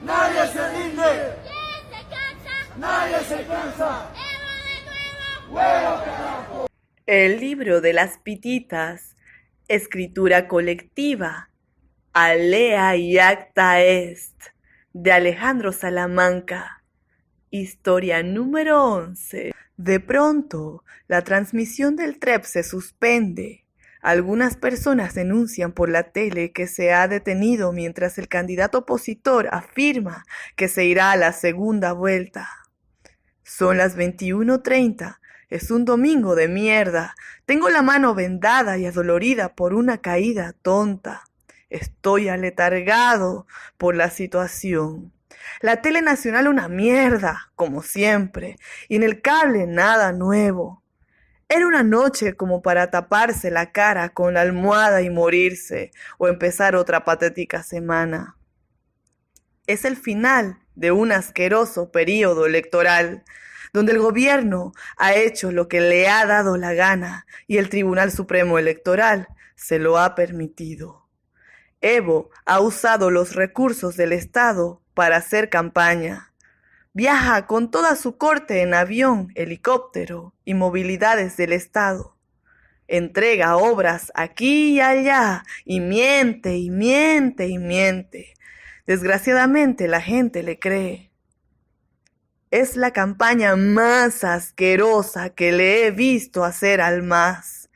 Nadie se rinde. Nadie se cansa. ¡Huevo, carajo! El libro de las pititas, escritura colectiva, Alea y Acta Est, de Alejandro Salamanca. Historia número 11. De pronto, la transmisión del TREP se suspende. Algunas personas denuncian por la tele que se ha detenido mientras el candidato opositor afirma que se irá a la segunda vuelta. Son las 21:30. Es un domingo de mierda. Tengo la mano vendada y adolorida por una caída tonta. Estoy aletargado por la situación. La tele nacional una mierda, como siempre, y en el cable nada nuevo. Era una noche como para taparse la cara con la almohada y morirse, o empezar otra patética semana. Es el final de un asqueroso período electoral, donde el gobierno ha hecho lo que le ha dado la gana y el Tribunal Supremo Electoral se lo ha permitido. Evo ha usado los recursos del Estado para hacer campaña. Viaja con toda su corte en avión, helicóptero y movilidades del Estado. Entrega obras aquí y allá y miente y miente y miente. Desgraciadamente la gente le cree. Es la campaña más asquerosa que le he visto hacer al MAS.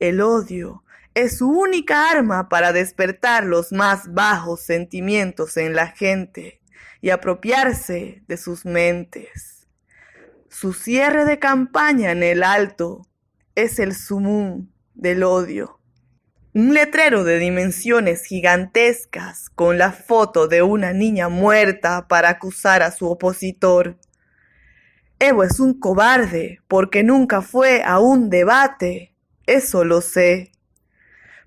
El odio es su única arma para despertar los más bajos sentimientos en la gente y apropiarse de sus mentes. Su cierre de campaña en el Alto es el sumum del odio. Un letrero de dimensiones gigantescas con la foto de una niña muerta para acusar a su opositor. Evo es un cobarde porque nunca fue a un debate, eso lo sé.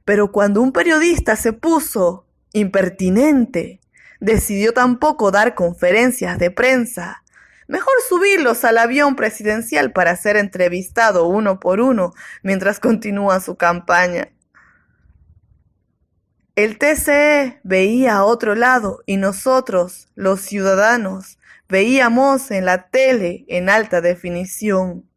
Pero cuando un periodista se puso impertinente, decidió tampoco dar conferencias de prensa. Mejor subirlos al avión presidencial para ser entrevistado uno por uno mientras continúa su campaña. El TCE veía a otro lado y nosotros, los ciudadanos, veíamos en la tele en alta definición.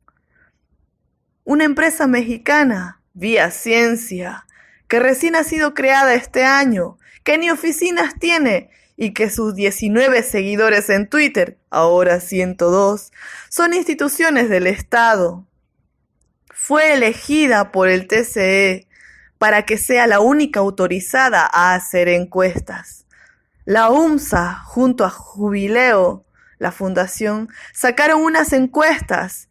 Una empresa mexicana, Vía Ciencia, que recién ha sido creada este año, que ni oficinas tiene y que sus 19 seguidores en Twitter, ahora 102, son instituciones del Estado. Fue elegida por el TCE para que sea la única autorizada a hacer encuestas. La UMSA, junto a Jubileo, la fundación, sacaron unas encuestas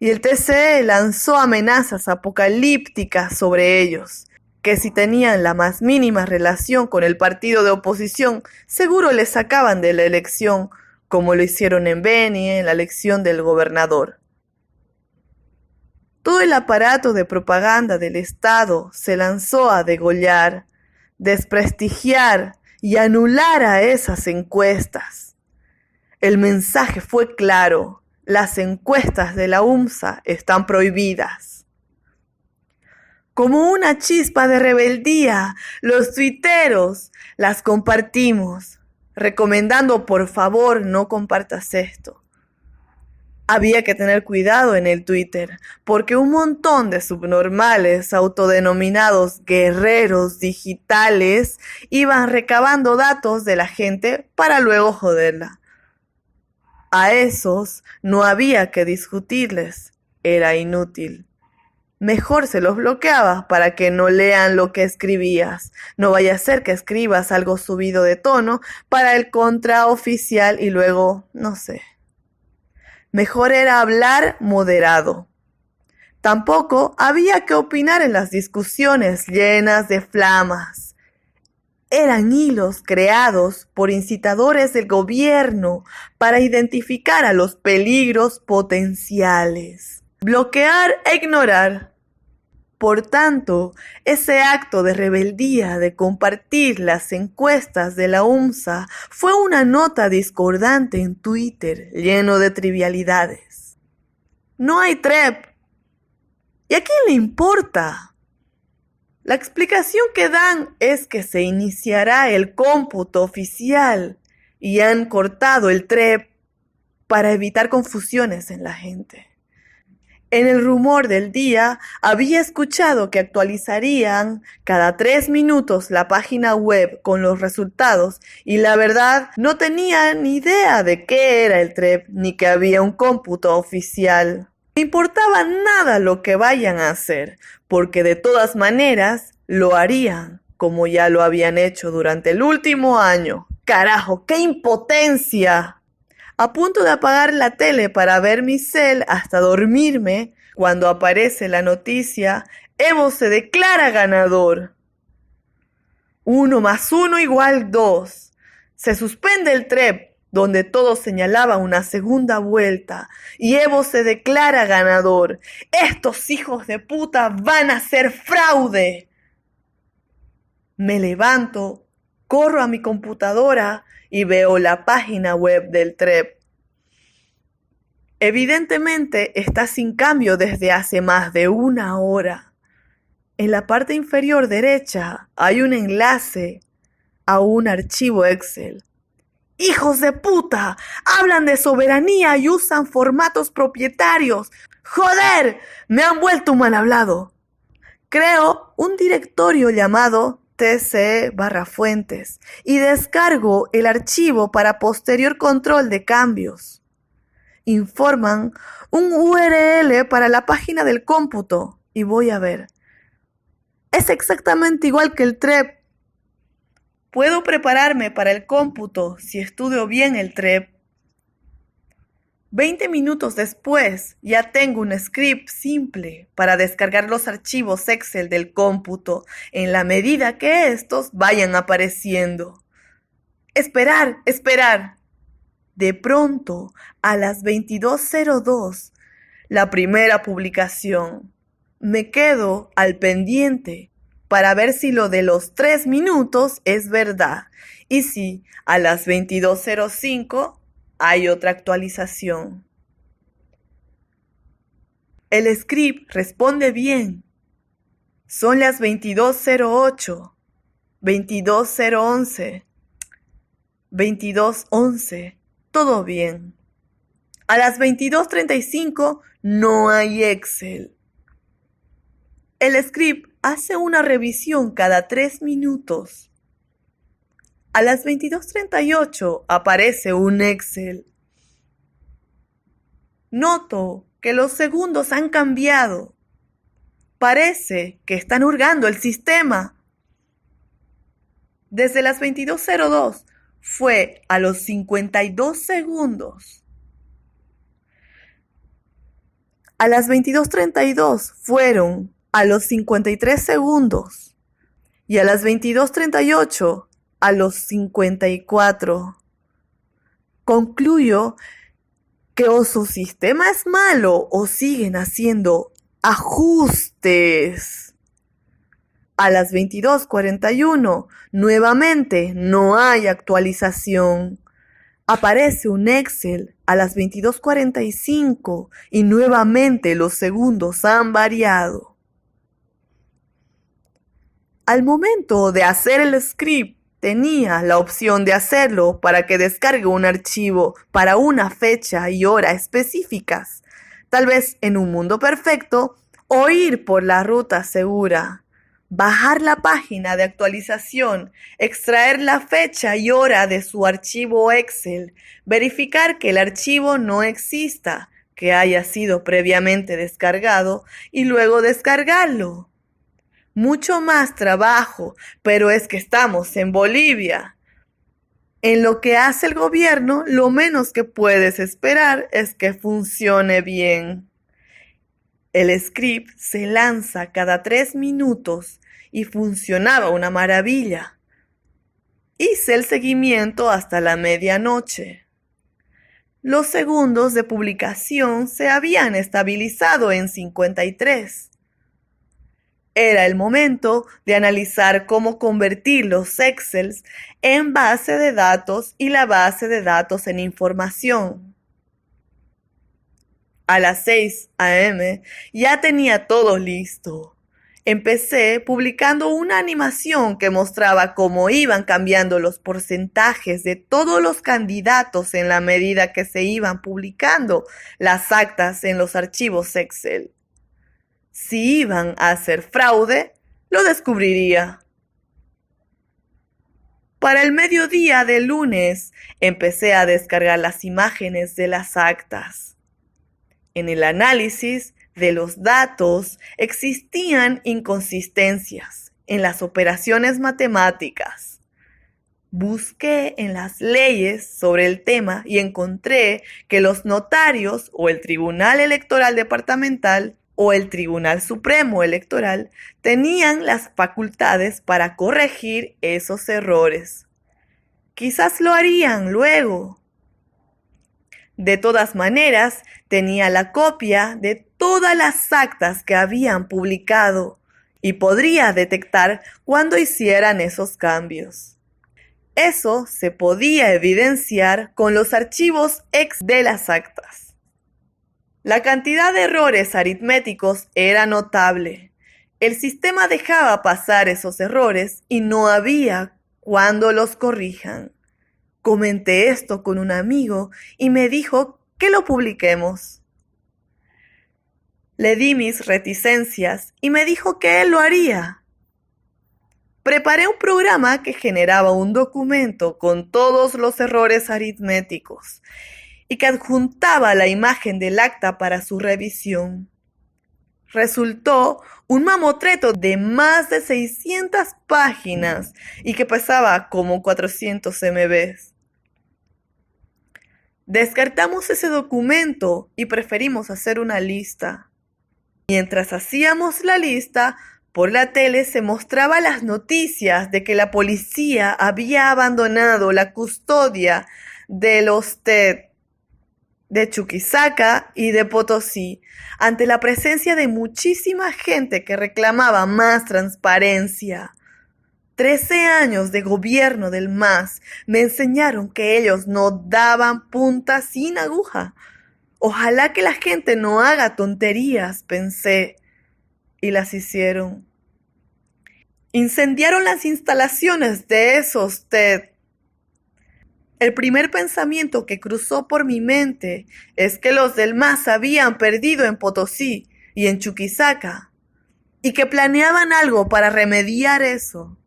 y el TCE lanzó amenazas apocalípticas sobre ellos, que si tenían la más mínima relación con el partido de oposición, seguro les sacaban de la elección, como lo hicieron en Beni en la elección del gobernador. Todo el aparato de propaganda del Estado se lanzó a degollar, desprestigiar y anular a esas encuestas. El mensaje fue claro: las encuestas de la UMSA están prohibidas. Como una chispa de rebeldía, los tuiteros las compartimos, recomendando por favor no compartas esto. Había que tener cuidado en el Twitter, porque un montón de subnormales autodenominados guerreros digitales iban recabando datos de la gente para luego joderla. A esos no había que discutirles, era inútil. Mejor se los bloqueaba para que no lean lo que escribías. No vaya a ser que escribas algo subido de tono para el contraoficial y luego, no sé. Mejor era hablar moderado. Tampoco había que opinar en las discusiones llenas de flamas. Eran hilos creados por incitadores del gobierno para identificar a los peligros potenciales. Bloquear e ignorar. Por tanto, ese acto de rebeldía de compartir las encuestas de la UMSA fue una nota discordante en Twitter, lleno de trivialidades. No hay TREP. ¿Y a quién le importa? La explicación que dan es que se iniciará el cómputo oficial y han cortado el TREP para evitar confusiones en la gente. En el rumor del día había escuchado que actualizarían cada 3 minutos la página web con los resultados y la verdad no tenía ni idea de qué era el TREP ni que había un cómputo oficial. No me importaba nada lo que vayan a hacer, porque de todas maneras lo harían, como ya lo habían hecho durante el último año. ¡Carajo, qué impotencia! A punto de apagar la tele para ver mi cel hasta dormirme, cuando aparece la noticia, Evo se declara ganador. 1 más 1 = 2. Se suspende el TREP, donde todos señalaban una segunda vuelta, y Evo se declara ganador. ¡Estos hijos de puta van a hacer fraude! Me levanto, corro a mi computadora y veo la página web del TREP. Evidentemente está sin cambio desde hace más de 1 hora. En la parte inferior derecha hay un enlace a un archivo Excel. ¡Hijos de puta! Hablan de soberanía y usan formatos propietarios. ¡Joder! Me han vuelto un mal hablado. Creo un directorio llamado tce/fuentes y descargo el archivo para posterior control de cambios. Informan un URL para la página del cómputo y voy a ver. Es exactamente igual que el TREP. Puedo prepararme para el cómputo si estudio bien el TREP. 20 minutos después ya tengo un script simple para descargar los archivos Excel del cómputo en la medida que estos vayan apareciendo. Esperar. De pronto, a las 22:02, la primera publicación. Me quedo al pendiente para ver si lo de los 3 minutos es verdad y si a las 22:05 hay otra actualización. El script responde bien. Son las 22:08, 22:011, 22:11. Todo bien. A las 22:35 no hay Excel. El script hace una revisión cada 3 minutos. A las 22:38 aparece un Excel. Noto que los segundos han cambiado. Parece que están hurgando el sistema. Desde las 22:02 fue a los 52 segundos. A las 22:32 fueron a los 53 segundos. Y a las 22:38 a los 54. Concluyo que o su sistema es malo o siguen haciendo ajustes. A las 22:41, nuevamente no hay actualización. Aparece un Excel a las 22:45 y nuevamente los segundos han variado. Al momento de hacer el script, tenía la opción de hacerlo para que descargue un archivo para una fecha y hora específicas, tal vez en un mundo perfecto, o ir por la ruta segura. Bajar la página de actualización, extraer la fecha y hora de su archivo Excel, verificar que el archivo no exista, que haya sido previamente descargado y luego descargarlo. Mucho más trabajo, pero es que estamos en Bolivia. En lo que hace el gobierno, lo menos que puedes esperar es que funcione bien. El script se lanza cada 3 minutos y funcionaba una maravilla. Hice el seguimiento hasta la medianoche. Los segundos de publicación se habían estabilizado en 53. Era el momento de analizar cómo convertir los Excels en base de datos y la base de datos en información. A las 6 a.m. ya tenía todo listo. Empecé publicando una animación que mostraba cómo iban cambiando los porcentajes de todos los candidatos en la medida que se iban publicando las actas en los archivos Excel. Si iban a hacer fraude, lo descubriría. Para el mediodía del lunes, empecé a descargar las imágenes de las actas. En el análisis de los datos existían inconsistencias en las operaciones matemáticas. Busqué en las leyes sobre el tema y encontré que los notarios o el Tribunal Electoral Departamental o el Tribunal Supremo Electoral tenían las facultades para corregir esos errores. Quizás lo harían luego. De todas maneras, tenía la copia de todas las actas que habían publicado y podría detectar cuando hicieran esos cambios. Eso se podía evidenciar con los archivos ex de las actas. La cantidad de errores aritméticos era notable. El sistema dejaba pasar esos errores y no había cuando los corrijan. Comenté esto con un amigo y me dijo que lo publiquemos. Le di mis reticencias y me dijo que él lo haría. Preparé un programa que generaba un documento con todos los errores aritméticos y que adjuntaba la imagen del acta para su revisión. Resultó un mamotreto de más de 600 páginas y que pesaba como 400 MB. Descartamos ese documento y preferimos hacer una lista. Mientras hacíamos la lista, por la tele se mostraban las noticias de que la policía había abandonado la custodia de los TED de Chuquisaca y de Potosí ante la presencia de muchísima gente que reclamaba más transparencia. 13 años de gobierno del MAS me enseñaron que ellos no daban punta sin aguja. Ojalá que la gente no haga tonterías, pensé, y las hicieron. Incendiaron las instalaciones de esos TED. El primer pensamiento que cruzó por mi mente es que los del MAS habían perdido en Potosí y en Chuquisaca, y que planeaban algo para remediar eso.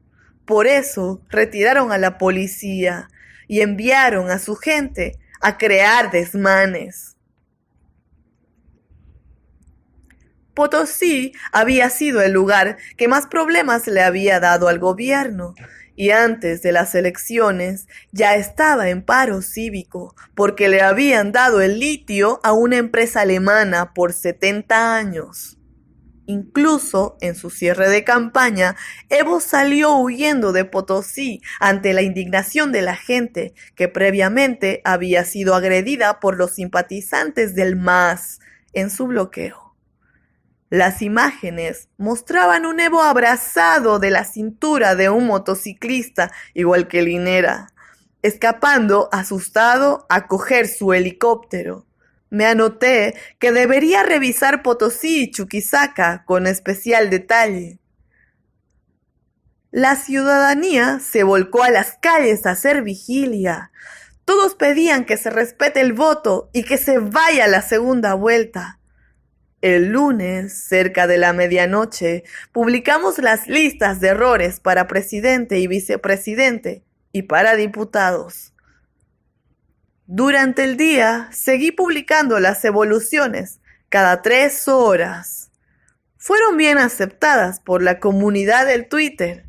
Por eso retiraron a la policía y enviaron a su gente a crear desmanes. Potosí había sido el lugar que más problemas le había dado al gobierno y antes de las elecciones ya estaba en paro cívico porque le habían dado el litio a una empresa alemana por 70 años. Incluso en su cierre de campaña, Evo salió huyendo de Potosí ante la indignación de la gente que previamente había sido agredida por los simpatizantes del MAS en su bloqueo. Las imágenes mostraban un Evo abrazado de la cintura de un motociclista, igual que Linera, escapando asustado a coger su helicóptero. Me anoté que debería revisar Potosí y Chuquisaca con especial detalle. La ciudadanía se volcó a las calles a hacer vigilia. Todos pedían que se respete el voto y que se vaya la segunda vuelta. El lunes, cerca de la medianoche, publicamos las listas de errores para presidente y vicepresidente y para diputados. Durante el día, seguí publicando las evoluciones cada 3 horas. Fueron bien aceptadas por la comunidad del Twitter.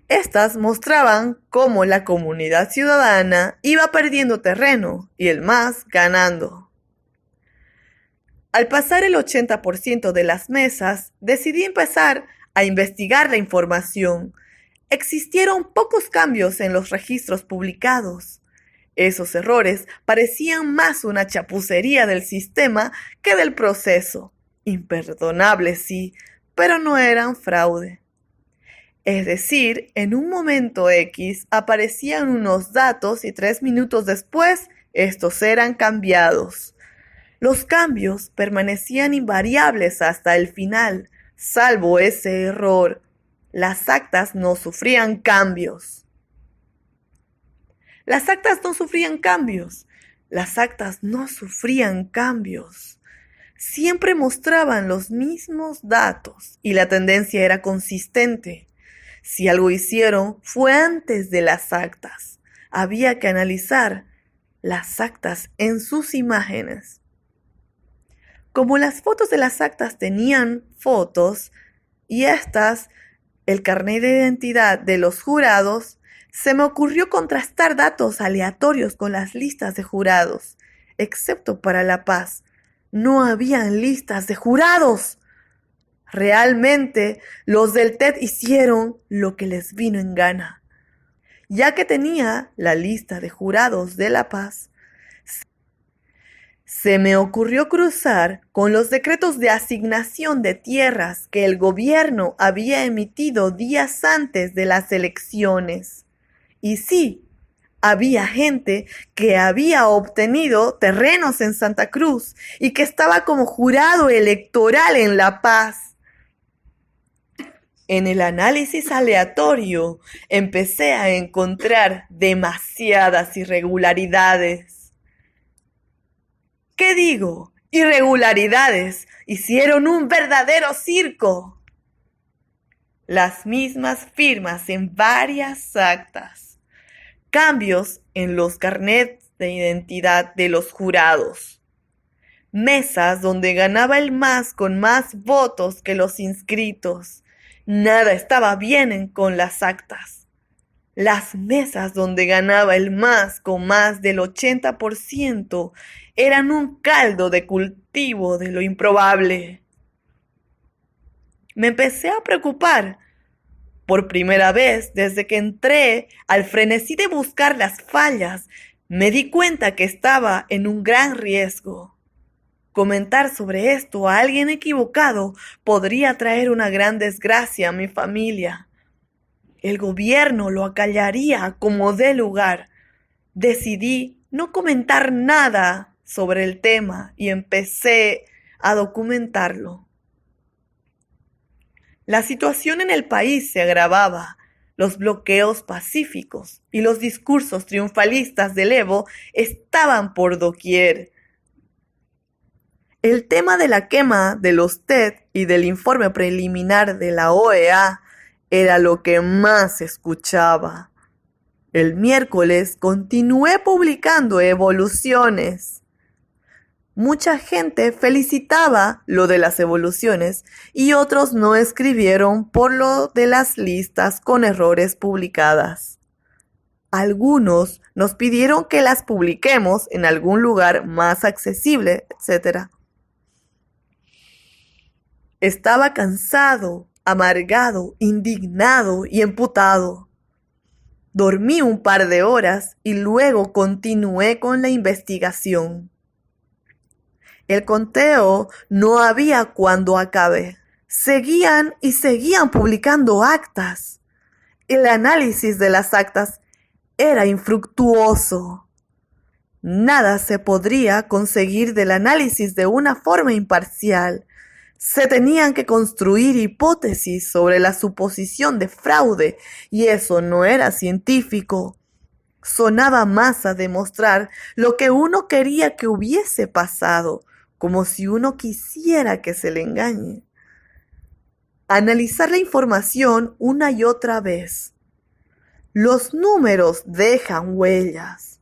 Estas mostraban cómo la comunidad ciudadana iba perdiendo terreno y el MAS ganando. Al pasar el 80% de las mesas, decidí empezar a investigar la información. Existieron pocos cambios en los registros publicados. Esos errores parecían más una chapucería del sistema que del proceso. Imperdonables, sí, pero no eran fraude. Es decir, en un momento X aparecían unos datos y 3 minutos después estos eran cambiados. Los cambios permanecían invariables hasta el final, Salvo ese error, las actas no sufrían cambios. Las actas no sufrían cambios. Las actas no sufrían cambios. Siempre mostraban los mismos datos y la tendencia era consistente. Si algo hicieron fue antes de las actas. Había que analizar las actas en sus imágenes. Como las fotos de las actas tenían fotos y estas, el carnet de identidad de los jurados, se me ocurrió contrastar datos aleatorios con las listas de jurados, excepto para La Paz. No habían listas de jurados. Realmente, los del TED hicieron lo que les vino en gana. Ya que tenía la lista de jurados de La Paz, se me ocurrió cruzar con los decretos de asignación de tierras que el gobierno había emitido días antes de las elecciones. Y sí, había gente que había obtenido terrenos en Santa Cruz y que estaba como jurado electoral en La Paz. En el análisis aleatorio empecé a encontrar demasiadas irregularidades. ¿Qué digo? Irregularidades. Hicieron un verdadero circo. Las mismas firmas en varias actas. Cambios en los carnets de identidad de los jurados. Mesas donde ganaba el MAS con más votos que los inscritos. Nada estaba bien con las actas. Las mesas donde ganaba el MAS con más del 80% eran un caldo de cultivo de lo improbable. Me empecé a preocupar. Por primera vez desde que entré al frenesí de buscar las fallas, me di cuenta que estaba en un gran riesgo. Comentar sobre esto a alguien equivocado podría traer una gran desgracia a mi familia. El gobierno lo acallaría como dé lugar. Decidí no comentar nada sobre el tema y empecé a documentarlo. La situación en el país se agravaba. Los bloqueos pacíficos y los discursos triunfalistas del Evo estaban por doquier. El tema de la quema de los TED y del informe preliminar de la OEA era lo que más se escuchaba. El miércoles continué publicando evoluciones. Mucha gente felicitaba lo de las evoluciones y otros no escribieron por lo de las listas con errores publicadas. Algunos nos pidieron que las publiquemos en algún lugar más accesible, etc. Estaba cansado, amargado, indignado y emputado. Dormí un par de horas y luego continué con la investigación. El conteo no había cuando acabé. Seguían y seguían publicando actas. El análisis de las actas era infructuoso. Nada se podría conseguir del análisis de una forma imparcial. Se tenían que construir hipótesis sobre la suposición de fraude y eso no era científico. Sonaba más a demostrar lo que uno quería que hubiese pasado, como si uno quisiera que se le engañe. Analizar la información una y otra vez. Los números dejan huellas.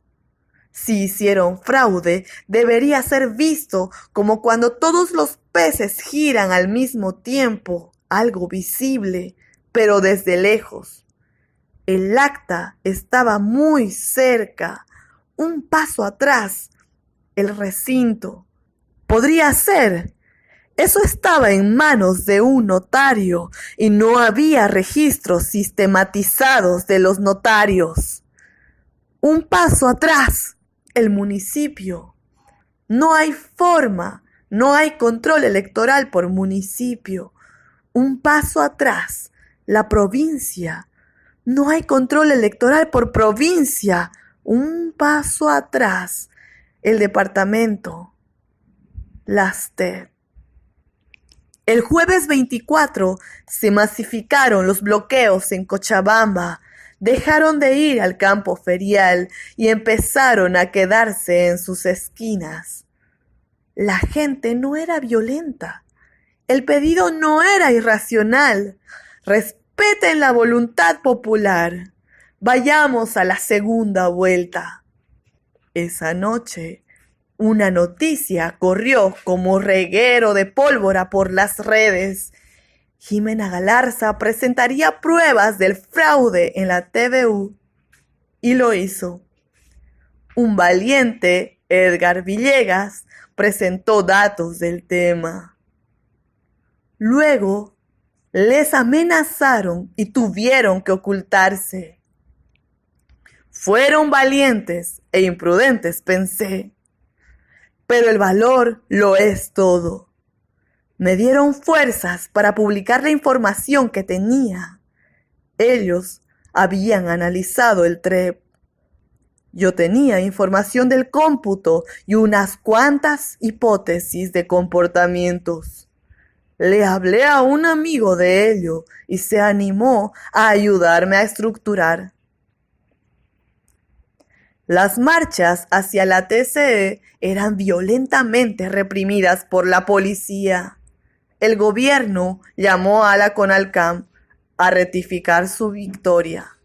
Si hicieron fraude, debería ser visto como cuando todos los peces giran al mismo tiempo, algo visible, pero desde lejos. El acta estaba muy cerca, un paso atrás, el recinto. Podría ser. Eso estaba en manos de un notario y no había registros sistematizados de los notarios. Un paso atrás, el municipio. No hay forma, no hay control electoral por municipio. Un paso atrás, la provincia. No hay control electoral por provincia. Un paso atrás, el departamento. Las TED. El jueves 24 se masificaron los bloqueos en Cochabamba, dejaron de ir al campo ferial y empezaron a quedarse en sus esquinas. La gente no era violenta. El pedido no era irracional. Respeten la voluntad popular. Vayamos a la segunda vuelta. Esa noche, una noticia corrió como reguero de pólvora por las redes. Jimena Galarza presentaría pruebas del fraude en la TVU. Y lo hizo. Un valiente, Edgar Villegas, presentó datos del tema. Luego, les amenazaron y tuvieron que ocultarse. Fueron valientes e imprudentes, pensé. Pero el valor lo es todo. Me dieron fuerzas para publicar la información que tenía. Ellos habían analizado el TREP. Yo tenía información del cómputo y unas cuantas hipótesis de comportamientos. Le hablé a un amigo de ello y se animó a ayudarme a estructurar. Las marchas hacia la TCE eran violentamente reprimidas por la policía. El gobierno llamó a la CONALCAM a rectificar su victoria.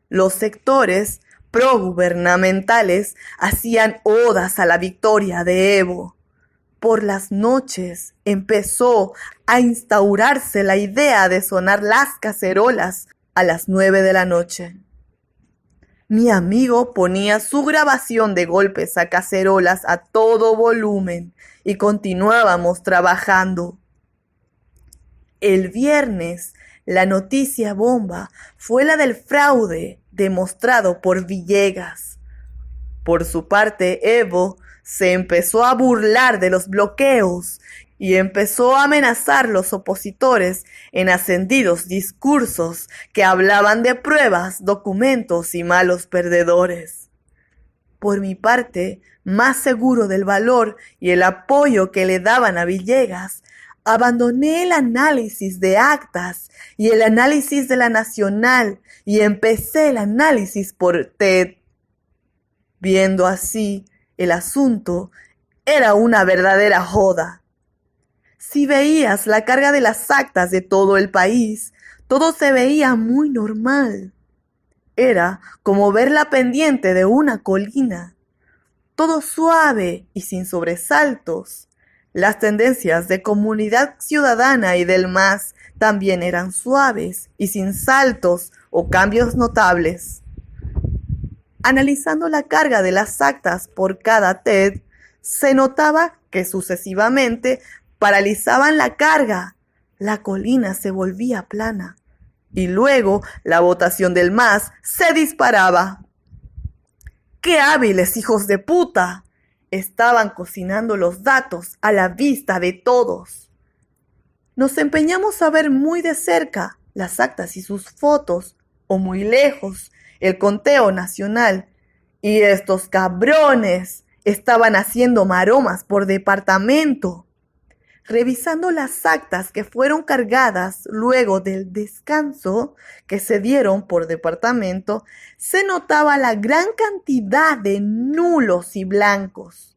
Los sectores progubernamentales hacían odas a la victoria de Evo. Por las noches empezó a instaurarse la idea de sonar las cacerolas a las 9 de la noche. Mi amigo ponía su grabación de golpes a cacerolas a todo volumen y continuábamos trabajando. El viernes, la noticia bomba fue la del fraude demostrado por Villegas. Por su parte, Evo se empezó a burlar de los bloqueos y empezó a amenazar a los opositores en ascendidos discursos que hablaban de pruebas, documentos y malos perdedores. Por mi parte, más seguro del valor y el apoyo que le daban a Villegas, abandoné el análisis de actas y el análisis de la Nacional y empecé el análisis por TED. Viendo así, el asunto era una verdadera joda. Si veías la carga de las actas de todo el país, todo se veía muy normal. Era como ver la pendiente de una colina. Todo suave y sin sobresaltos. Las tendencias de Comunidad Ciudadana y del MAS también eran suaves y sin saltos o cambios notables. Analizando la carga de las actas por cada TED, se notaba que sucesivamente paralizaban la carga, la colina se volvía plana y luego la votación del MAS se disparaba. ¡Qué hábiles hijos de puta! Estaban cocinando los datos a la vista de todos. Nos empeñamos a ver muy de cerca las actas y sus fotos, o muy lejos el conteo nacional, y estos cabrones estaban haciendo maromas por departamento. Revisando las actas que fueron cargadas luego del descanso que se dieron por departamento, se notaba la gran cantidad de nulos y blancos.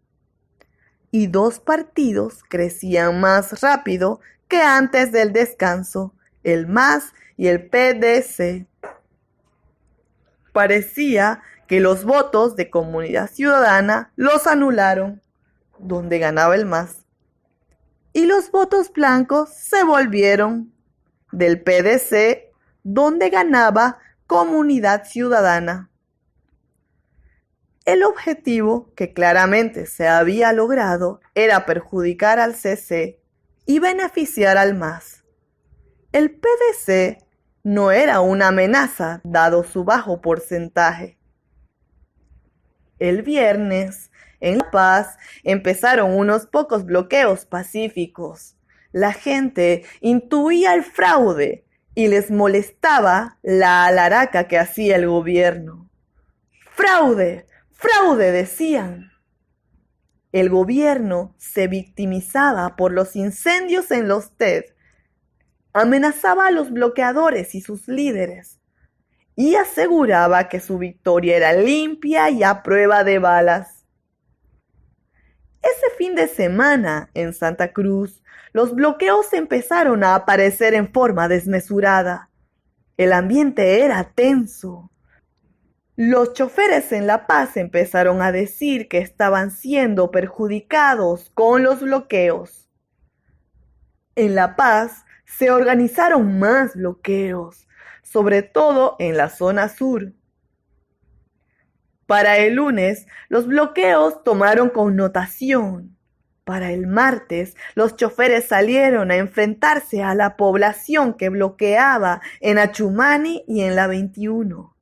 Y dos partidos crecían más rápido que antes del descanso, el MAS y el PDC. Parecía que los votos de Comunidad Ciudadana los anularon, donde ganaba el MAS. Y los votos blancos se volvieron del PDC, donde ganaba Comunidad Ciudadana. El objetivo que claramente se había logrado era perjudicar al CC y beneficiar al MAS. El PDC no era una amenaza dado su bajo porcentaje. El viernes, en La Paz, empezaron unos pocos bloqueos pacíficos. La gente intuía el fraude y les molestaba la alaraca que hacía el gobierno. ¡Fraude! ¡Fraude!, decían. El gobierno se victimizaba por los incendios en los TED, amenazaba a los bloqueadores y sus líderes, y aseguraba que su victoria era limpia y a prueba de balas. Ese fin de semana, en Santa Cruz, los bloqueos empezaron a aparecer en forma desmesurada. El ambiente era tenso. Los choferes en La Paz empezaron a decir que estaban siendo perjudicados con los bloqueos. En La Paz se organizaron más bloqueos, sobre todo en la zona sur. Para el lunes, los bloqueos tomaron connotación. Para el martes, los choferes salieron a enfrentarse a la población que bloqueaba en Achumani y en la 21.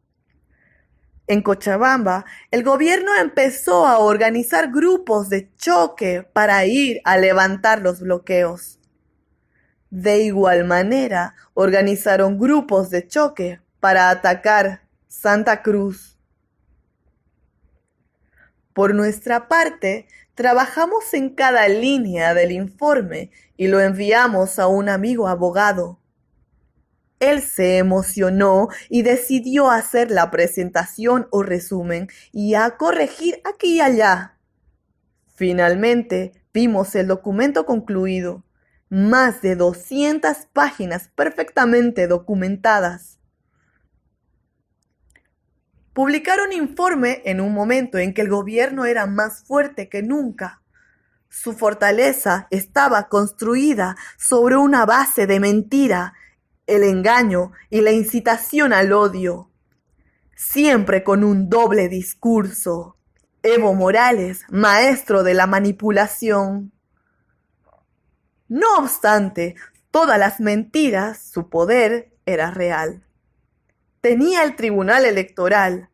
En Cochabamba, el gobierno empezó a organizar grupos de choque para ir a levantar los bloqueos. De igual manera, organizaron grupos de choque para atacar Santa Cruz. Por nuestra parte, trabajamos en cada línea del informe y lo enviamos a un amigo abogado. Él se emocionó y decidió hacer la presentación o resumen y a corregir aquí y allá. Finalmente, vimos el documento concluido. Más de 200 páginas perfectamente documentadas. Publicar un informe en un momento en que el gobierno era más fuerte que nunca. Su fortaleza estaba construida sobre una base de mentira, el engaño y la incitación al odio. Siempre con un doble discurso. Evo Morales, maestro de la manipulación. No obstante, todas las mentiras, su poder era real. Tenía el Tribunal Electoral,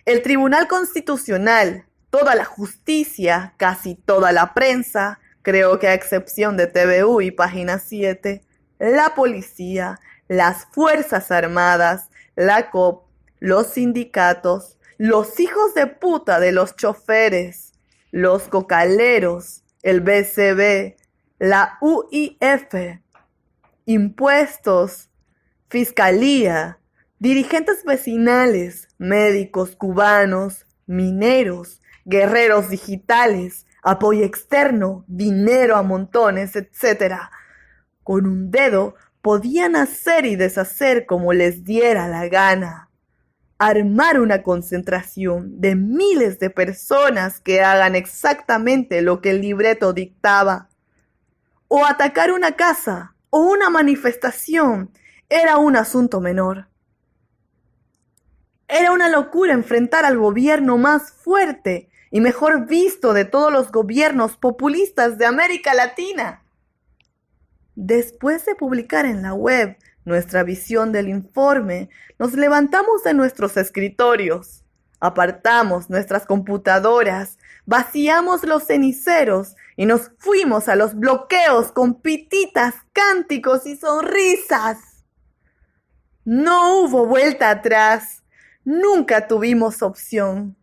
el Tribunal Constitucional, toda la justicia, casi toda la prensa, creo que a excepción de TVU y Página 7, la policía, las Fuerzas Armadas, la COP, los sindicatos, los hijos de puta de los choferes, los cocaleros, el BCB, la UIF, impuestos, fiscalía, dirigentes vecinales, médicos cubanos, mineros, guerreros digitales, apoyo externo, dinero a montones, etc. Con un dedo podían hacer y deshacer como les diera la gana. Armar una concentración de miles de personas que hagan exactamente lo que el libreto dictaba. O atacar una casa o una manifestación era un asunto menor. Era una locura enfrentar al gobierno más fuerte y mejor visto de todos los gobiernos populistas de América Latina. Después de publicar en la web nuestra visión del informe, nos levantamos de nuestros escritorios, apartamos nuestras computadoras, vaciamos los ceniceros y nos fuimos a los bloqueos con pititas, cánticos y sonrisas. No hubo vuelta atrás. Nunca tuvimos opción.